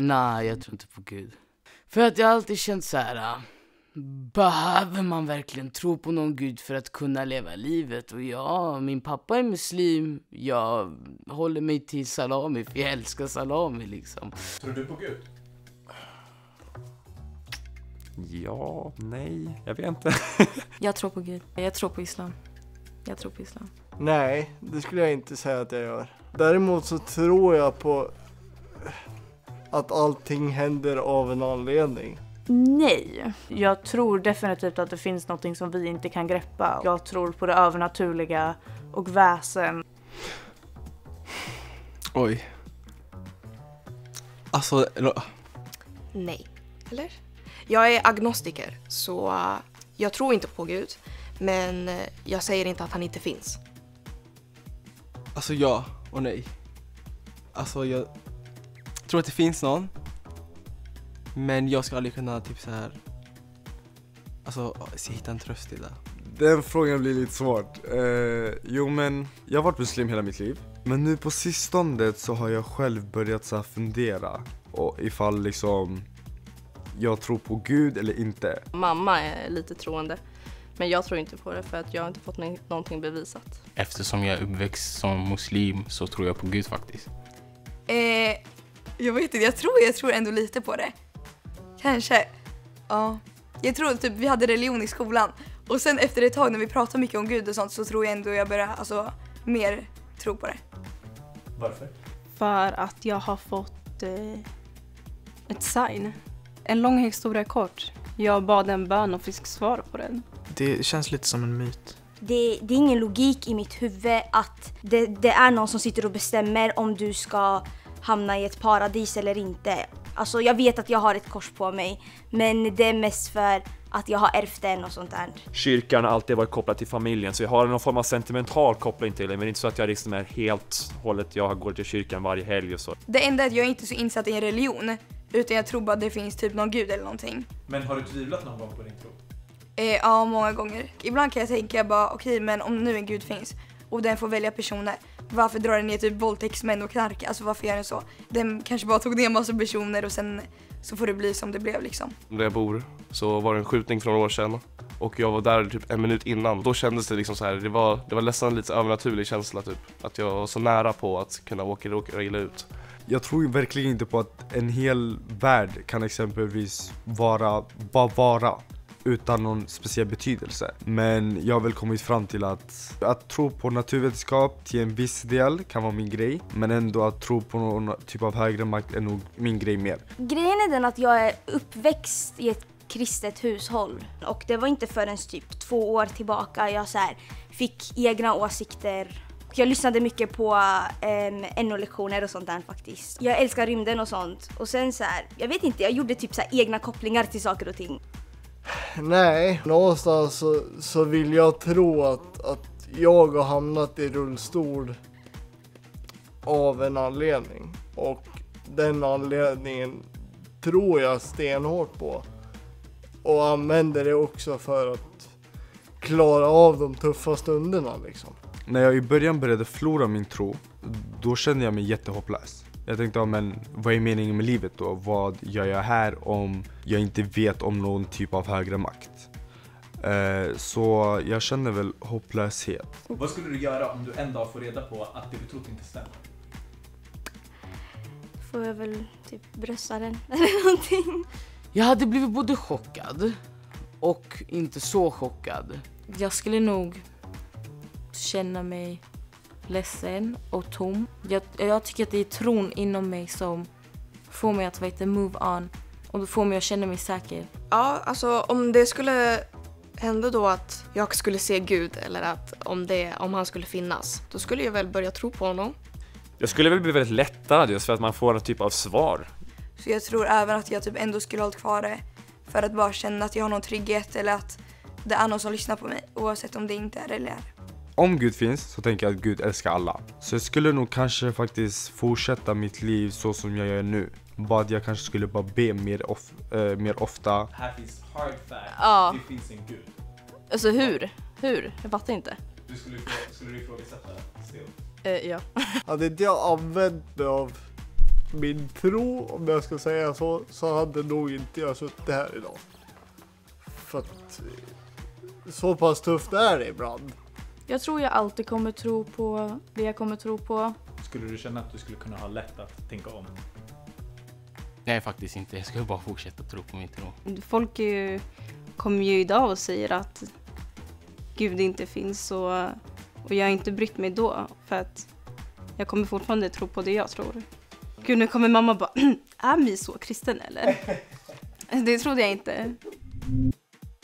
Nej, jag tror inte på Gud. För att jag alltid känt så här. Behöver man verkligen tro på någon Gud för att kunna leva livet? Och ja, min pappa är muslim. Jag håller mig till salami för jag älskar salami liksom. Tror du på Gud? Ja, nej, jag vet inte. Jag tror på Gud. Jag tror på islam. Nej, det skulle jag inte säga att jag gör. Däremot så tror jag på att allting händer av en anledning. Nej, jag tror definitivt att det finns något som vi inte kan greppa. Jag tror på det övernaturliga och väsen. Oj. Alltså, Nej, eller? Jag är agnostiker, så jag tror inte på Gud. Men jag säger inte att han inte finns. alltså ja och nej. Alltså jag tror att det finns någon. Men jag ska aldrig kunna typ så här. Alltså, hitta en tröst i det. Den frågan blir lite svårt. Jo men, jag har varit muslim hela mitt liv. Men nu på sistone så har jag själv börjat så här fundera. Och ifall liksom jag tror på Gud eller inte. Mamma är lite troende. Men jag tror inte på det för att jag har inte fått någonting bevisat. Eftersom jag är uppväxt som muslim så tror jag på Gud faktiskt. Jag vet inte, jag tror ändå lite på det. Kanske. Ja. Jag tror typ vi hade religion i skolan. Och sen efter ett tag när vi pratade mycket om Gud och sånt så tror jag ändå jag börjar mer tro på det. Varför? För att jag har fått ett sign. En lång historia kort. Jag bad en bön och fick svar på den. Det känns lite som en myt. Det är ingen logik i mitt huvud att det är någon som sitter och bestämmer om du ska hamna i ett paradis eller inte. Alltså jag vet att jag har ett kors på mig, men det är mest för att jag har ärvt den och sånt där. Kyrkan har alltid varit kopplad till familjen, så jag har någon form av sentimental koppling till det, men inte så att jag liksom är helt hållet, jag går till kyrkan varje helg och så. Det enda är att jag är inte så insatt i en religion, utan jag tror bara att det finns typ någon gud eller någonting. Men har du tvivlat någon gång på din tro? Ja, många gånger. Ibland kan jag tänka bara, okej, men om nu en gud finns och den får välja personer, varför drar den ner typ våldtäktsmän och knark? Alltså varför gör den så? Den kanske bara tog ner en massa personer och sen så får det bli som det blev liksom. Där jag bor så var det en skjutning för några år sedan och jag var där typ en minut innan. Då kändes det liksom så här, det var nästan lite övernaturlig känsla typ. Att jag var så nära på att kunna åka illa ut. Jag tror verkligen inte på att en hel värld kan exempelvis bara vara utan någon speciell betydelse. Men jag har väl kommit fram till att tro på naturvetenskap till en viss del kan vara min grej. Men ändå att tro på någon typ av högre makt är nog min grej mer. Grejen är den att jag är uppväxt i ett kristet hushåll. Och det var inte förrän typ 2 år tillbaka jag fick egna åsikter. Jag lyssnade mycket på NO-lektioner och sånt där faktiskt. Jag älskar rymden och sånt. Och sen jag vet inte, jag gjorde typ egna kopplingar till saker och ting. Nej, någonstans så vill jag tro att jag har hamnat i rullstol av en anledning. Och den anledningen tror jag stenhårt på. Och använder det också för att klara av de tuffa stunderna liksom. När jag i början började förlora min tro, då kände jag mig jättehopplös. Jag tänkte, men vad är meningen med livet då? Vad gör jag här om jag inte vet om någon typ av högre makt? Så jag känner väl hopplöshet. Vad skulle du göra om du en dag får reda på att det du trott inte stämmer? Får jag väl typ brösta den eller någonting. Jag hade blivit både chockad och inte så chockad. Jag skulle nog känna mig ledsen och tom. Jag tycker att det är tron inom mig som får mig att move on. Och då får mig att känna mig säker. Ja, alltså om det skulle hända då att jag skulle se Gud eller att om han skulle finnas, då skulle jag väl börja tro på honom. Jag skulle väl bli väldigt lättad just för att man får en typ av svar. Så jag tror även att jag typ ändå skulle hållit kvar det för att bara känna att jag har någon trygghet eller att det är någon som lyssnar på mig oavsett om det inte är eller är. Om Gud finns så tänker jag att Gud älskar alla. Så jag skulle nog kanske faktiskt fortsätta mitt liv så som jag gör nu. Bara att jag kanske skulle bara be mer ofta. Här finns hard fact. Ja. Det finns en Gud. Alltså hur? Jag fattar inte. Skulle du ifrågasätta still? Ja. Hade inte jag använt mig av min tro, om jag ska säga så hade nog inte jag suttit här idag. För att så pass tufft är det ibland. Jag tror jag alltid kommer tro på det jag kommer tro på. Skulle du känna att du skulle kunna ha lätt att tänka om? Nej, faktiskt inte. Jag ska bara fortsätta tro på min tro. Folk kommer ju idag och säger att Gud inte finns och jag har inte brytt mig då för att jag kommer fortfarande tro på det jag tror. Gud, nu kommer mamma bara, är vi så kristen eller? Det trodde jag inte.